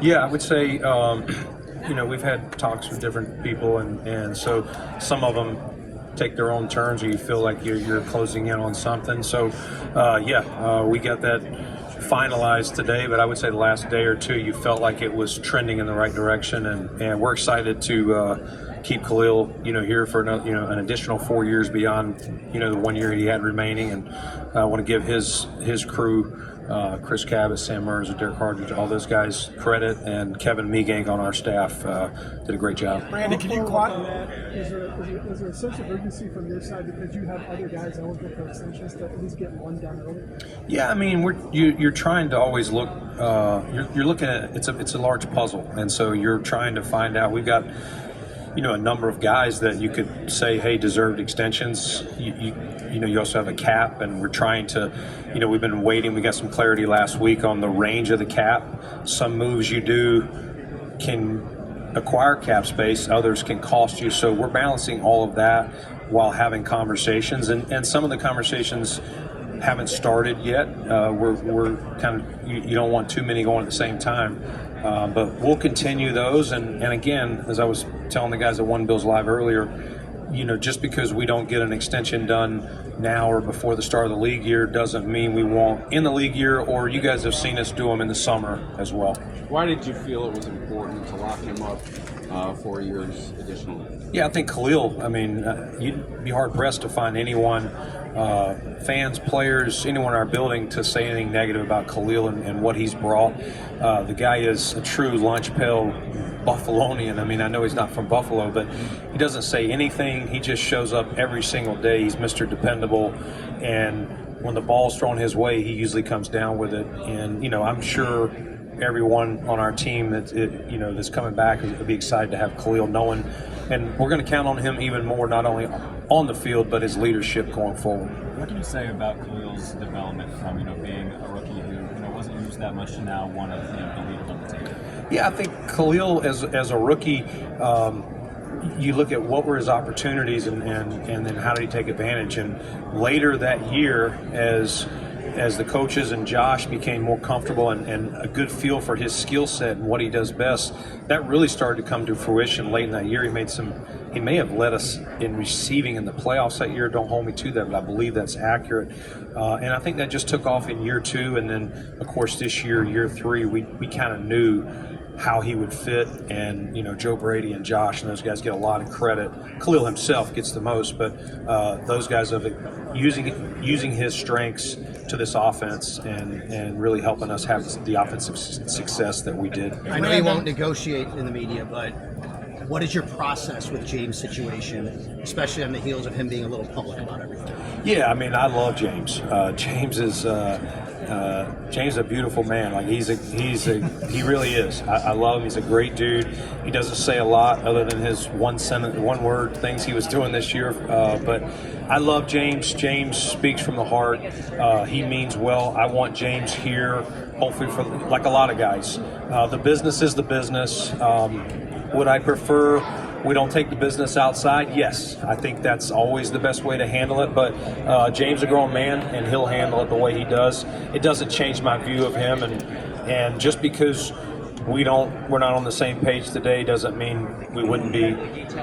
Yeah, I would say, we've had talks with different people, and so some of them take their own turns, or you feel like you're closing in on something. So, we got that finalized today, but I would say the last day or two, you felt like it was trending in the right direction, and we're excited to keep Khalil, here for an additional 4 years beyond, the 1 year he had remaining, and I want to give his crew. Chris Cabot, Sam Mers, Derek Hardridge, all those guys credit, and Kevin Meegang on our staff did a great job. Brandon, can you is there a sense of urgency from your side because you have other guys eligible for extensions to at least get one done early? Yeah, I mean, you're trying to always look. You're looking at it's a large puzzle, and so you're trying to find out. We've got a number of guys that you could say, hey, deserved extensions. You also have a cap, and we're trying to, we've been waiting. We got some clarity last week on the range of the cap. Some moves you do can acquire cap space, others can cost you. So we're balancing all of that while having conversations, and some of the conversations haven't started yet. We're kind of, you don't want too many going at the same time. But we'll continue those, and again, as I was telling the guys at One Bills Live earlier, just because we don't get an extension done now or before the start of the league year doesn't mean we won't in the league year, or you guys have seen us do them in the summer as well. Why did you feel it was important to lock him up 4 years additional? Yeah, I think Khalil, you'd be hard-pressed to find anyone, fans, players, anyone in our building to say anything negative about Khalil and what he's brought. The guy is a true lunch pail Buffalonian. I know he's not from Buffalo, but he doesn't say anything. He just shows up every single day. He's Mr. Dependable, and when the ball's thrown his way, he usually comes down with it. And, I'm sure everyone on our team that's coming back will be excited to have Khalil, knowing, and we're going to count on him even more, not only on the field but his leadership going forward. What can you say about Khalil's development from being a rookie who wasn't used that much to now one of the leaders on the team? Yeah, I think Khalil as a rookie, you look at what were his opportunities and then how did he take advantage. And later that year, as the coaches and Josh became more comfortable and a good feel for his skill set and what he does best, that really started to come to fruition late in that year. He may have led us in receiving in the playoffs that year. Don't hold me to that, but I believe that's accurate. And I think that just took off in year two. And then, of course, this year 3, we kind of knew how he would fit, and Joe Brady and Josh and those guys get a lot of credit. Khalil himself gets the most, but those guys of using his strengths to this offense and really helping us have the offensive success that we did. I know you won't negotiate in the media, but what is your process with James' situation, especially on the heels of him being a little public about everything? Yeah, I love James. James is a beautiful man. He really is. I love him. He's a great dude. He doesn't say a lot other than his one word things he was doing this year. But I love James. James speaks from the heart. He means well. I want James here, hopefully for like a lot of guys. The business is the business. Would I prefer we don't take the business outside? Yes, I think that's always the best way to handle it, but James is a grown man, and he'll handle it the way he does. It doesn't change my view of him, and just because we're not on the same page today doesn't mean we wouldn't be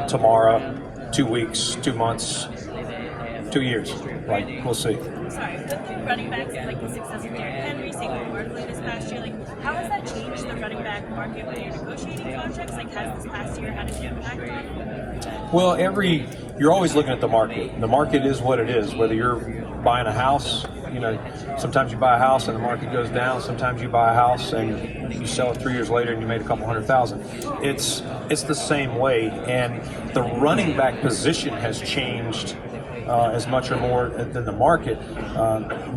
tomorrow, 2 weeks, 2 months, 2 years. We'll see. Sorry, the running backs, the success of Derrick Henry, Saquon Barkley this past year, how has that changed the running back market when you're negotiating contracts? Has this past year had an impact on it? Well, you're always looking at the market. The market is what it is. Whether you're buying a house, sometimes you buy a house and the market goes down. Sometimes you buy a house and you sell it 3 years later and you made a couple $100,000. It's the same way, and the running back position has changed as much or more than the market.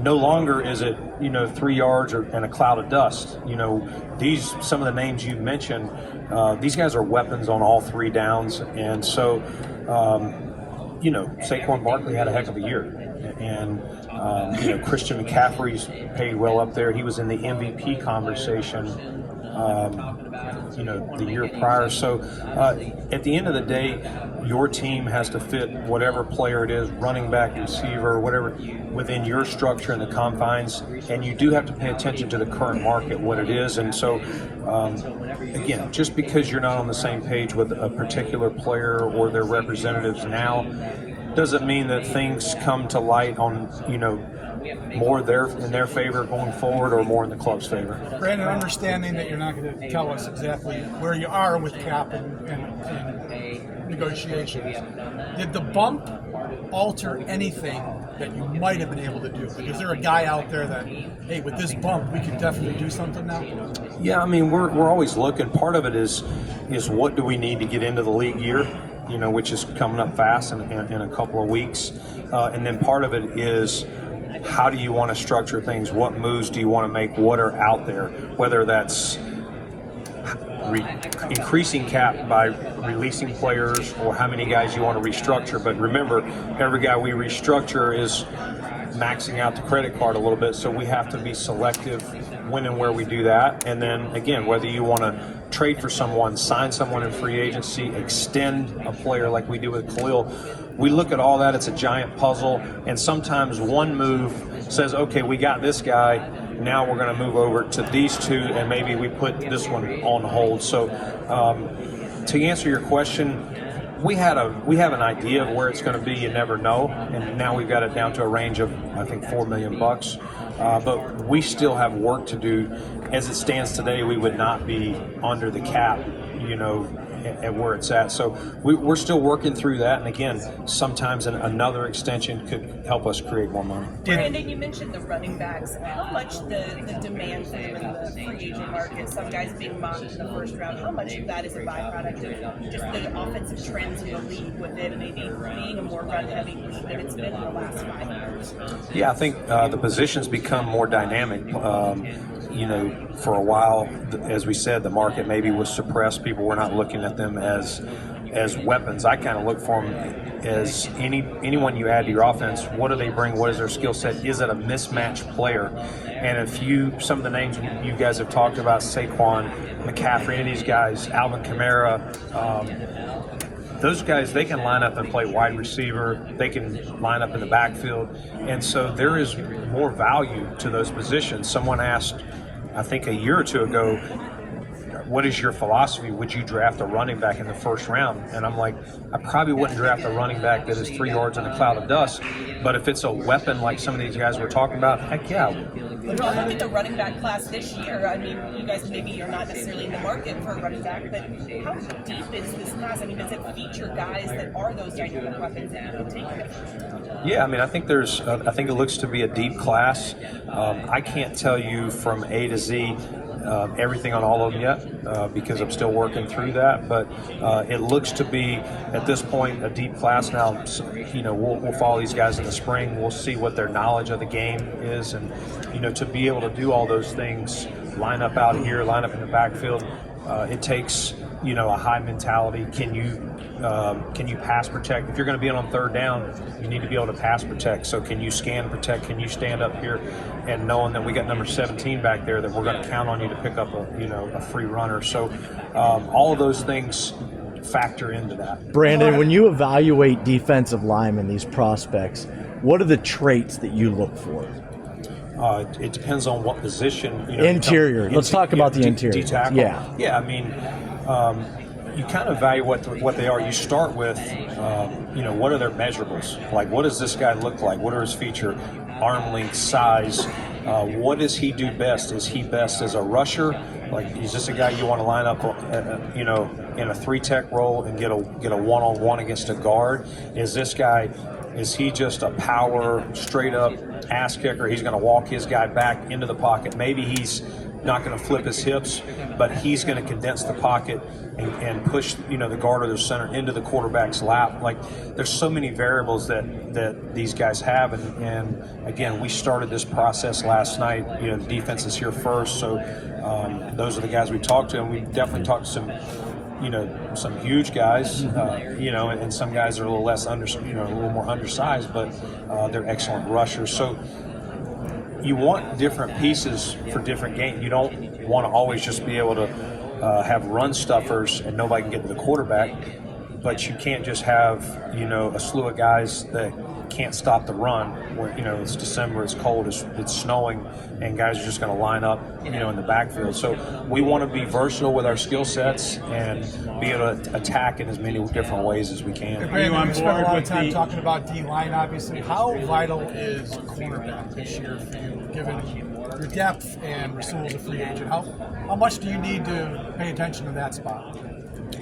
No longer is it 3 yards and a cloud of dust. Some of the names you mentioned, these guys are weapons on all 3 downs, and so Saquon Barkley had a heck of a year, and Christian McCaffrey's paid well up there. He was in the MVP conversation the year prior. So at the end of the day, your team has to fit whatever player it is, running back, receiver, whatever, within your structure and the confines. And you do have to pay attention to the current market, what it is. And so, again, just because you're not on the same page with a particular player or their representatives now, doesn't mean that things come to light on, more in their favor going forward or more in the club's favor. Brandon, understanding that you're not going to tell us exactly where you are with cap and negotiations, did the bump alter anything that you might have been able to do? Like, is there a guy out there that, hey, with this bump, we can definitely do something now? Yeah, I mean, we're always looking. Part of it is what do we need to get into the league year, which is coming up fast in a couple of weeks. And then part of it is how do you want to structure things? What moves do you want to make? What are out there? Whether that's increasing cap by releasing players or how many guys you want to restructure. But remember, every guy we restructure is maxing out the credit card a little bit, so we have to be selective when and where we do that. And then again, whether you want to trade for someone, sign someone in free agency, extend a player like we do with Khalil, we look at all that. It's a giant puzzle, and sometimes one move says, okay, we got this guy, now we're going to move over to these two, and maybe we put this one on hold. So to answer your question, we have an idea of where it's going to be. You never know, and now we've got it down to a range of, I think, $4 million. But we still have work to do. As it stands today, we would not be under the cap, at where it's at. So we're still working through that. And again, sometimes another extension could help us create more money. Brandon, you mentioned the running backs. How much the demand for them in the free agent market, some guys being mocked in the first round, how much of that is a byproduct of just the offensive trends in the league with it maybe being a more run-heavy league than it's been in the last 5 years? Yeah, I think the positions become more dynamic. For a while, as we said, the market maybe was suppressed. People were not looking at them as weapons. I kind of look for them as anyone you add to your offense. What do they bring? What is their skill set? Is it a mismatched player? And some of the names you guys have talked about, Saquon, McCaffrey, any of these guys, Alvin Kamara, those guys, they can line up and play wide receiver. They can line up in the backfield. And so there is more value to those positions. Someone asked, I think a year or two ago, what is your philosophy? Would you draft a running back in the first round? And I'm like, I probably wouldn't draft a running back that is 3 yards in a cloud of dust. But if it's a weapon like some of these guys we're talking about, heck yeah. Look at the running back class this year. I mean, you guys maybe are not necessarily in the market for a running back, but how deep is this class? I mean, does it feature guys that are those dynamic weapons that you can take in the first round? Yeah, I mean, I think it looks to be a deep class. I can't tell you from A to Z everything on all of them yet because I'm still working through that. But it looks to be, at this point, a deep class now. We'll follow these guys in the spring. We'll see what their knowledge of the game is. And, to be able to do all those things, line up out here, line up in the backfield, it takes, a high mentality. Can you pass protect? If you're going to be on third down, you need to be able to pass protect. So can you scan protect? Can you stand up here and knowing that we got number 17 back there, that we're going to count on you to pick up a free runner. So all of those things factor into that. Brandon, when you evaluate defensive linemen, these prospects, what are the traits that you look for? It depends on what position. Interior. Let's talk about the interior. D-tackle. Yeah. Yeah, I mean, you kind of evaluate what they are. You start with, what are their measurables? Like, what does this guy look like? What are his feature? Arm length, size. What does he do best? Is he best as a rusher? Like, is this a guy you want to line up, in a 3-tech role and get a one-on-one against a guard? Is this guy, is he just a power, straight-up ass kicker? He's going to walk his guy back into the pocket. Maybe he's not going to flip his hips, but he's going to condense the pocket and push, the guard or the center into the quarterback's lap. Like, there's so many variables that these guys have, and again, we started this process last night. The defense is here first, so those are the guys we talked to, and we definitely talked to some huge guys, and some guys are a little less a little more undersized, but they're excellent rushers. So you want different pieces for different games. You don't want to always just be able to have run stuffers and nobody can get to the quarterback. but you can't just have, a slew of guys that can't stop the run when, it's December, it's cold, it's snowing, and guys are just going to line up, in the backfield. So we want to be versatile with our skill sets and be able to attack in as many different ways as we can. Brandon, we spent a lot of time talking about D-line, obviously. How vital is cornerback this year for you, given your depth and Rousseau is a free agent? How much do you need to pay attention to that spot?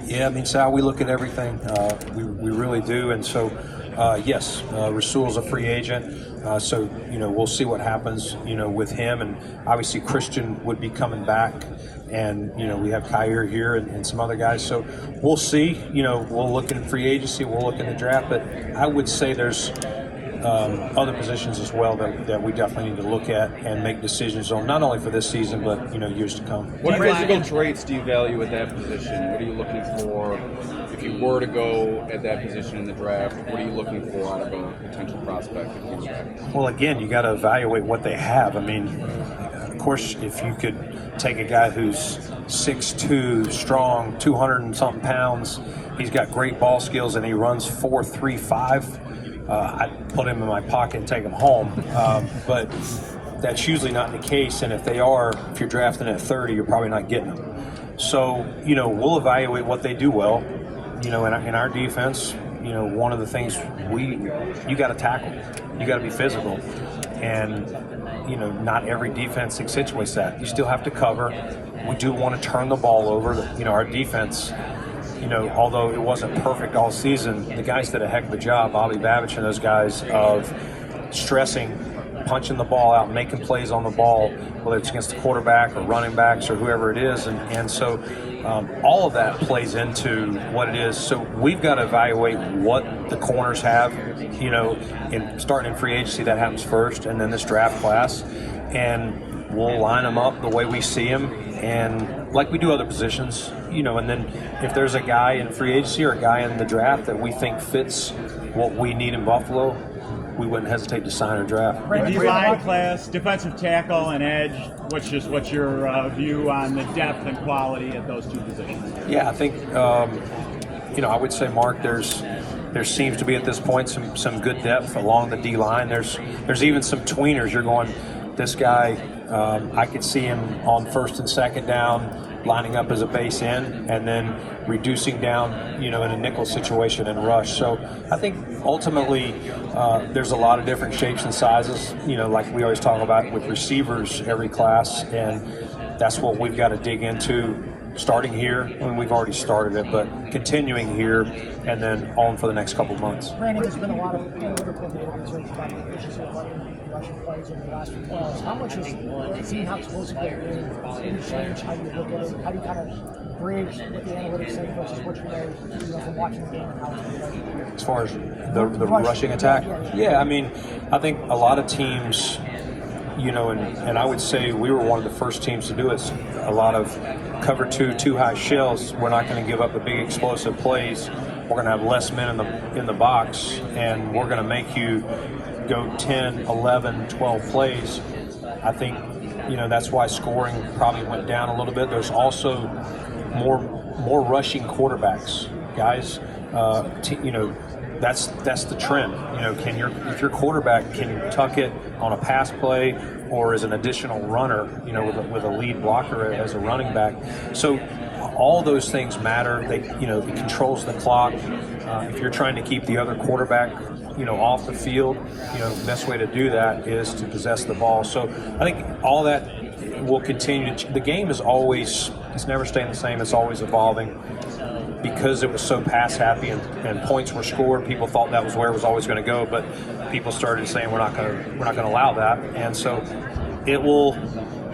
Yeah, I mean, Sal, we look at everything. We really do. And so, yes, Rousseau's a free agent. So, we'll see what happens, with him. And obviously Christian would be coming back. And, we have Kyer here and some other guys. So we'll see. We'll look in free agency. We'll look in the draft. But I would say there's other positions as well that we definitely need to look at and make decisions on, not only for this season, but, years to come. What physical traits do you value at that position? What are you looking for? If you were to go at that position in the draft, what are you looking for out of a potential prospect? Well, again, you got to evaluate what they have. I mean, of course, if you could take a guy who's 6'2", strong, 200 and something pounds, he's got great ball skills, and he runs 4.35. I'd put him in my pocket and take him home. But that's usually not the case. And if you're drafting at 30, you're probably not getting them. So, we'll evaluate what they do well. In our defense, one of the things you got to tackle. You got to be physical. And, not every defense accentuates that. You still have to cover. We do want to turn the ball over. Our defense, although it wasn't perfect all season, the guys did a heck of a job, Bobby Babich and those guys, of stressing, punching the ball out, making plays on the ball, whether it's against the quarterback or running backs or whoever it is. And so all of that plays into what it is. So we've got to evaluate what the corners have, and starting in free agency, that happens first, and then this draft class. And we'll line them up the way we see them, and like we do other positions, and then if there's a guy in free agency or a guy in the draft that we think fits what we need in Buffalo, we wouldn't hesitate to sign or draft. D-line class, defensive tackle and edge, what's your view on the depth and quality at those two positions? Yeah, I think, I would say, Mark, there seems to be at this point some good depth along the D-line. There's even some tweeners. You're going, this guy, I could see him on first and second down, lining up as a base end, and then reducing down, in a nickel situation and rush. So I think ultimately there's a lot of different shapes and sizes, like we always talk about with receivers every class, and that's what we've got to dig into starting here. I mean, we've already started it, but continuing here and then on for the next couple of months. Brandon, there's been a lot of analytical data research about the efficiency of rushing plays over the last few playoffs. How much is seeing how explosive they've been change how you look at it? How do you kind of bridge what the analytics say versus what you know from watching the game and how it's going? As far as the rushing attack? Yeah, I mean, I think a lot of teams, and I would say we were one of the first teams to do it. A lot of cover two high shells. We're not going to give up the big explosive plays. We're going to have less men in the box, and we're going to make you go 10, 11, 12 plays. I think, that's why scoring probably went down a little bit. There's also more rushing quarterbacks, guys. That's the trend. If your quarterback can tuck it on a pass play or as an additional runner, with a lead blocker as a running back. So all those things matter. It controls the clock. If you're trying to keep the other quarterback, off the field, the best way to do that is to possess the ball. So I think all that will continue. The game is it's never staying the same. It's always evolving. Because it was so pass happy and points were scored, people thought that was where it was always going to go. But people started saying we're not going to allow that, and so it will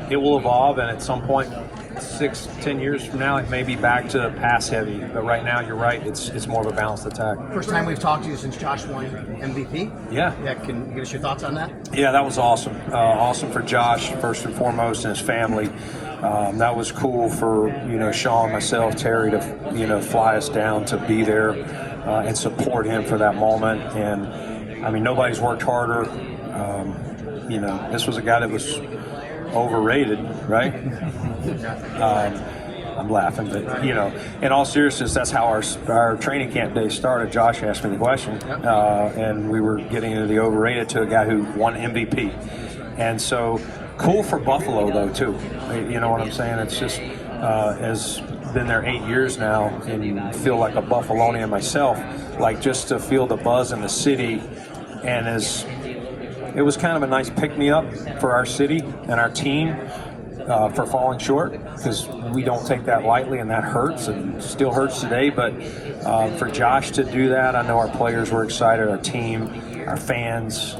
evolve. And at some point, 6-10 years from now, it may be back to pass heavy. But right now, you're right. It's more of a balanced attack. First time we've talked to you since Josh won MVP. Yeah. Can you give us your thoughts on that? Yeah, that was awesome. Awesome for Josh, first and foremost, and his family. That was cool for, Sean, myself, Terry to, fly us down to be there and support him for that moment. And, I mean, nobody's worked harder. This was a guy that was overrated, right? I'm laughing, but in all seriousness, that's how our training camp day started. Josh asked me the question, and we were getting into the overrated to a guy who won MVP, and so cool for Buffalo though too. You know what I'm saying? It's just as been there 8 years now, and feel like a Buffalonian myself. Like just to feel the buzz in the city, and it was kind of a nice pick-me-up for our city and our team. For falling short, because we don't take that lightly, and that hurts and still hurts today. But for Josh to do that, I know our players were excited, our team, our fans.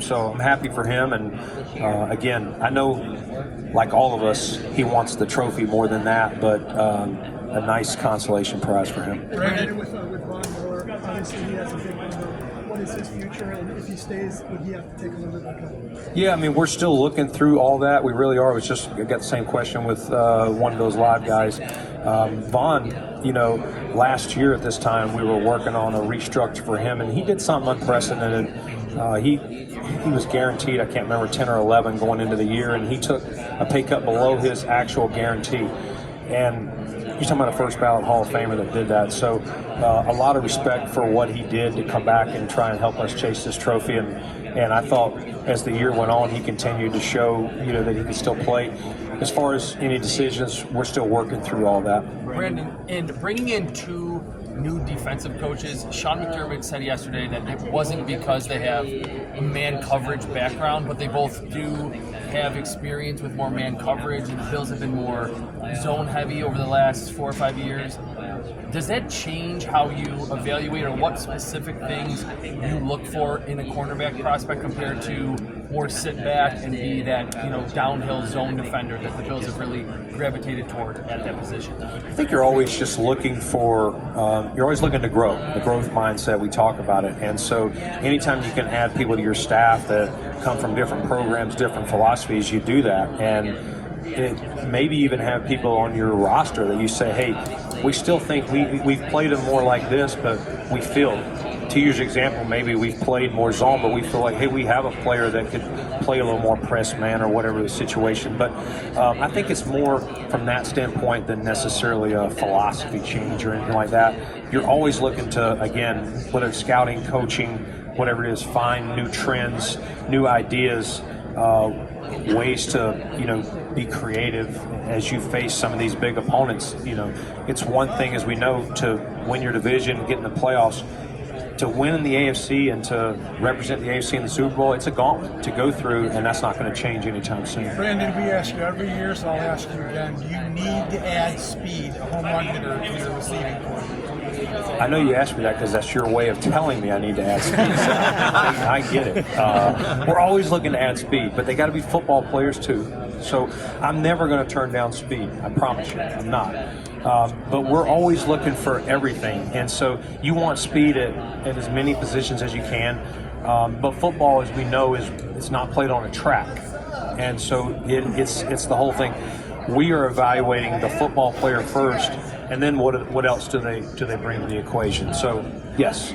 So I'm happy for him. And again, I know, like all of us, he wants the trophy more than that, but a nice consolation prize for him. Brandon, with Von Miller, obviously he has a big number. What is his future, and if he stays, would he have to take a little bit of a cut? Yeah, I mean, we're still looking through all that. We really are. I got the same question with one of those live guys. Vaughn, last year at this time, we were working on a restructure for him, and he did something unprecedented. He was guaranteed, I can't remember, 10 or 11 going into the year, and he took a pay cut below his actual guarantee. And you're talking about a first ballot Hall of Famer that did that. So a lot of respect for what he did to come back and try and help us chase this trophy. And I thought as the year went on, he continued to show, that he could still play. As far as any decisions, we're still working through all that. Brandon, and bringing in two new defensive coaches, Sean McDermott said yesterday that it wasn't because they have a man coverage background, but they both do have experience with more man coverage, and the Bills have been more zone heavy over the last 4 or 5 years. Does that change how you evaluate, or what specific things you look for in a cornerback prospect compared to more sit back and be that downhill zone defender that the Bills have really gravitated toward at that position? I think you're always just looking for, you're always looking to grow, the growth mindset, we talk about it. And so anytime you can add people to your staff that come from different programs, different philosophies, you do that. And maybe even have people on your roster that you say, hey, we still think we've played them more like this, but we feel, to use your example, maybe we've played more zone, but we feel like, hey, we have a player that could play a little more press man or whatever the situation. But I think it's more from that standpoint than necessarily a philosophy change or anything like that. You're always looking to, again, whether it's scouting, coaching, whatever it is, find new trends, new ideas, ways to be creative as you face some of these big opponents. It's one thing, as we know, to win your division, get in the playoffs. To win in the AFC and to represent the AFC in the Super Bowl, it's a gauntlet to go through, and that's not going to change anytime soon. Brandon, we ask you every year, so I'll ask you again. Do you need to add speed, a home run hitter, to your receiving corps? I know you asked me that because that's your way of telling me I need to add speed. So I get it. We're always looking to add speed, but they got to be football players too. So I'm never going to turn down speed. I promise you, I'm not. But we're always looking for everything, and so you want speed at as many positions as you can. But football, as we know, it's not played on a track, and so it's the whole thing. We are evaluating the football player first, and then what else do they bring to the equation? So yes,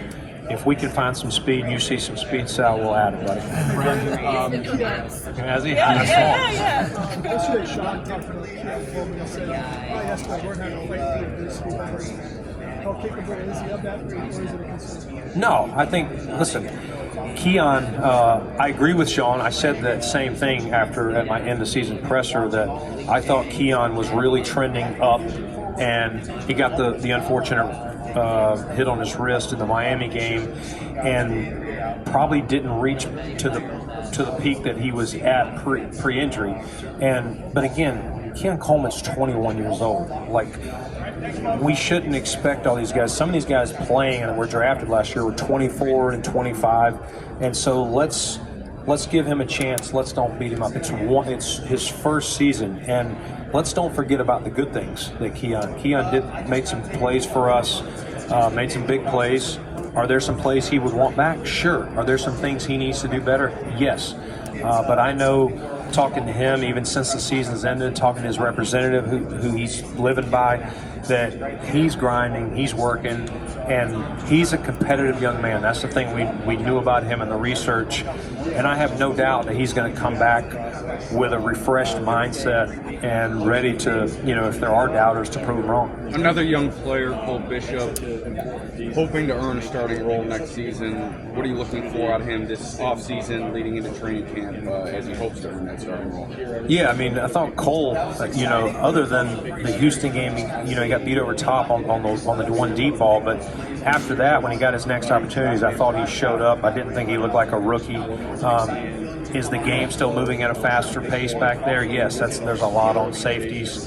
if we can find some speed and you see some speed, Sal, we'll add it, buddy. Has he? Yeah. Yesterday, Sean talked about Keon Coleman and said, yesterday we're not going to fight for this speed. How capable is he of that, or is it a concern? No, I think, listen, Keon, I agree with Sean. I said that same thing at my end of season presser, that I thought Keon was really trending up, and he got the unfortunate hit on his wrist in the Miami game, and probably didn't reach to the peak that he was at pre-injury. But again, Keon Coleman's 21 years old. Like, we shouldn't expect all these guys. Some of these guys playing and were drafted last year were 24 and 25, and so let's give him a chance. Let's don't beat him up. It's his first season, and let's don't forget about the good things that Keon made some plays for us, made some big plays. Are there some plays he would want back? Sure. Are there some things he needs to do better? Yes. But I know talking to him even since the season's ended, talking to his representative who he's living by, that he's grinding, he's working, and he's a competitive young man. That's the thing we knew about him in the research, and I have no doubt that he's going to come back with a refreshed mindset and ready to, if there are doubters, to prove him wrong. Another young player, Cole Bishop, hoping to earn a starting role next season. What are you looking for out of him this offseason leading into training camp as he hopes to earn that starting role? Yeah, I mean, I thought Cole, other than the Houston game, he got beat over top on the one deep ball, but after that, when he got his next opportunities, I thought he showed up. I didn't think he looked like a rookie. Is the game still moving at a faster pace back there? Yes, there's a lot on safeties.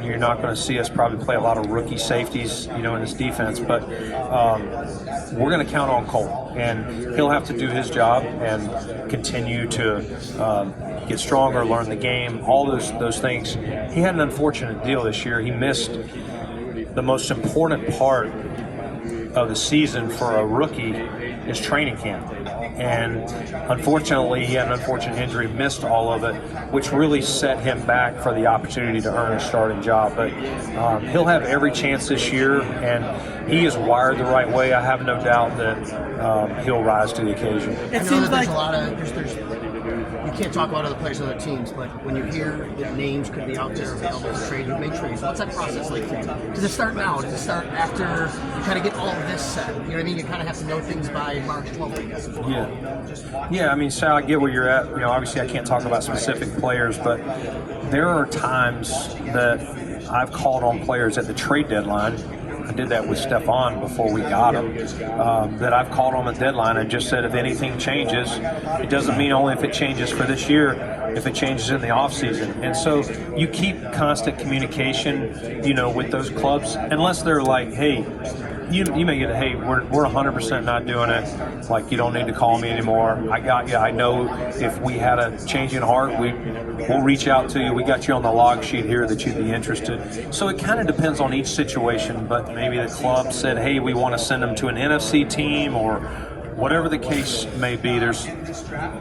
You're not going to see us probably play a lot of rookie safeties, in this defense, but we're going to count on Cole, and he'll have to do his job and continue to get stronger, learn the game, all those things. He had an unfortunate deal this year. He missed the most important part of the season for a rookie is training camp. And unfortunately, he had an unfortunate injury, missed all of it, which really set him back for the opportunity to earn a starting job. But he'll have every chance this year, and he is wired the right way. I have no doubt that he'll rise to the occasion. It seems like a lot of you can't talk about other players on other teams, but when you hear that names could be out there available to trade, you've made trades. What's that process like for you? Does it start now? Does it start after you kind of get all of this set? You know what I mean? You kind of have to know things by March 12th, I guess. Yeah. I mean, Sal, I get where you're at. Obviously I can't talk about specific players, but there are times that I've called on players at the trade deadline. I did that with Stephon before we got him, that I've called on the deadline and just said if anything changes, it doesn't mean only if it changes for this year, if it changes in the offseason. And so you keep constant communication, with those clubs, unless they're like, hey, you may get hey, we're 100% not doing it. Like, you don't need to call me anymore. I got you. I know if we had a change in heart, we'll reach out to you. We got you on the log sheet here that you'd be interested. So it kind of depends on each situation, but maybe the club said, hey, we want to send them to an NFC team or whatever the case may be. There's,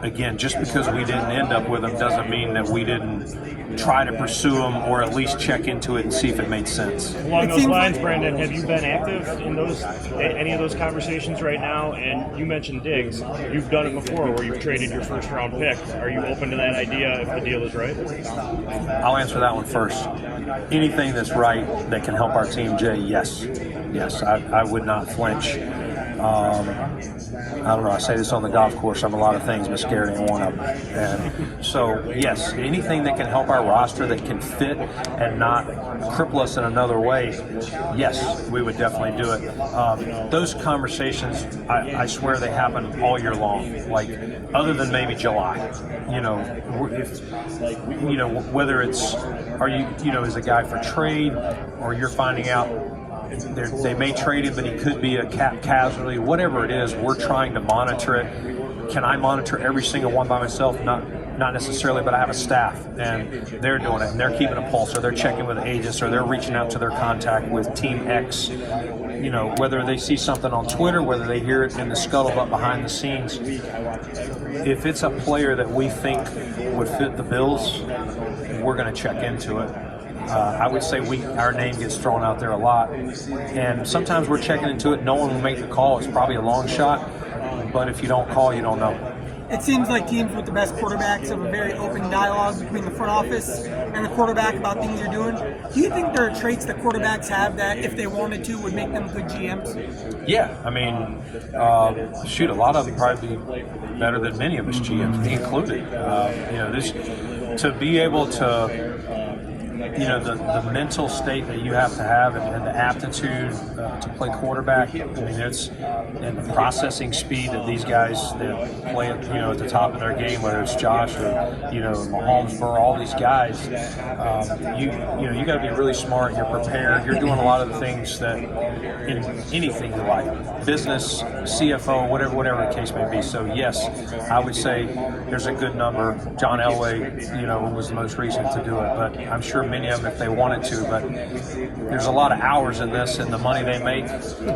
again, just because we didn't end up with them doesn't mean that we didn't try to pursue them or at least check into it and see if it made sense. Along those lines, Brandon, have you been active in any of those conversations right now? And you mentioned Diggs. You've done it before where you've traded your first round pick. Are you open to that idea if the deal is right? I'll answer that one first. Anything that's right that can help our team, Jay, yes. Yes, I would not flinch. I don't know, I say this on the golf course, I'm a lot of things, but scared ain't one of them. And so, yes, anything that can help our roster that can fit and not cripple us in another way, yes, we would definitely do it. Those conversations, I swear they happen all year long, like other than maybe July. Whether it's, is a guy for trade or you're finding out they may trade him, but he could be a cap casualty. Whatever it is, we're trying to monitor it. Can I monitor every single one by myself? Not necessarily, but I have a staff, and they're doing it, and they're keeping a pulse, or they're checking with agents, or they're reaching out to their contact with Team X. Whether they see something on Twitter, whether they hear it in the scuttlebutt behind the scenes. If it's a player that we think would fit the bills, we're going to check into it. I would say our name gets thrown out there a lot, and sometimes we're checking into it. No one will make the call. It's probably a long shot, but if you don't call, you don't know. It seems like teams with the best quarterbacks have a very open dialogue between the front office and the quarterback about things you're doing. Do you think there are traits that quarterbacks have that, if they wanted to, would make them good GMs? Yeah, I mean, a lot of them probably be better than many of us GMs, me included. To be able to, the mental state that you have to have and the aptitude to play quarterback. I mean, and the processing speed that these guys that play at the top of their game, whether it's Josh or Mahomes, Burrow, all these guys. You got to be really smart. You're prepared. You're doing a lot of the things that in anything you like. business, CFO, whatever the case may be. So yes, I would say there's a good number. John Elway, was the most recent to do it, but I'm sure many of them if they wanted to. But there's a lot of hours in this, and the money they make,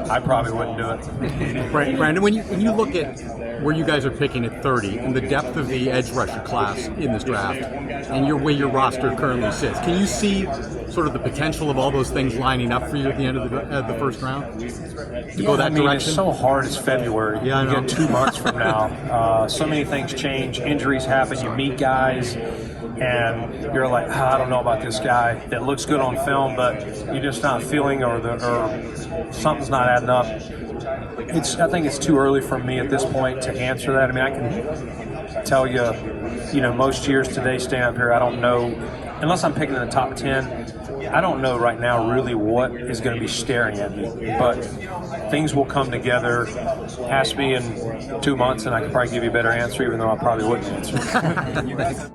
I probably wouldn't do it. Brandon, when you look at where you guys are picking at 30 and the depth of the edge rusher class in this draft, and where your roster currently sits, can you see sort of the potential of all those things lining up for you at the end of the first round to go that direction? It's so hard. It's February. Yeah, I know. You get 2 months from now. So many things change. Injuries happen. You meet guys, and you're like, I don't know about this guy. That looks good on film, but you're just not feeling, or something's not adding up. I think it's too early for me at this point to answer that. I mean, I can tell you, most years today, standing up here, I don't know, unless I'm picking in the top 10, I don't know right now really what is going to be staring at me. But things will come together. Ask me in 2 months, and I can probably give you a better answer, even though I probably wouldn't answer.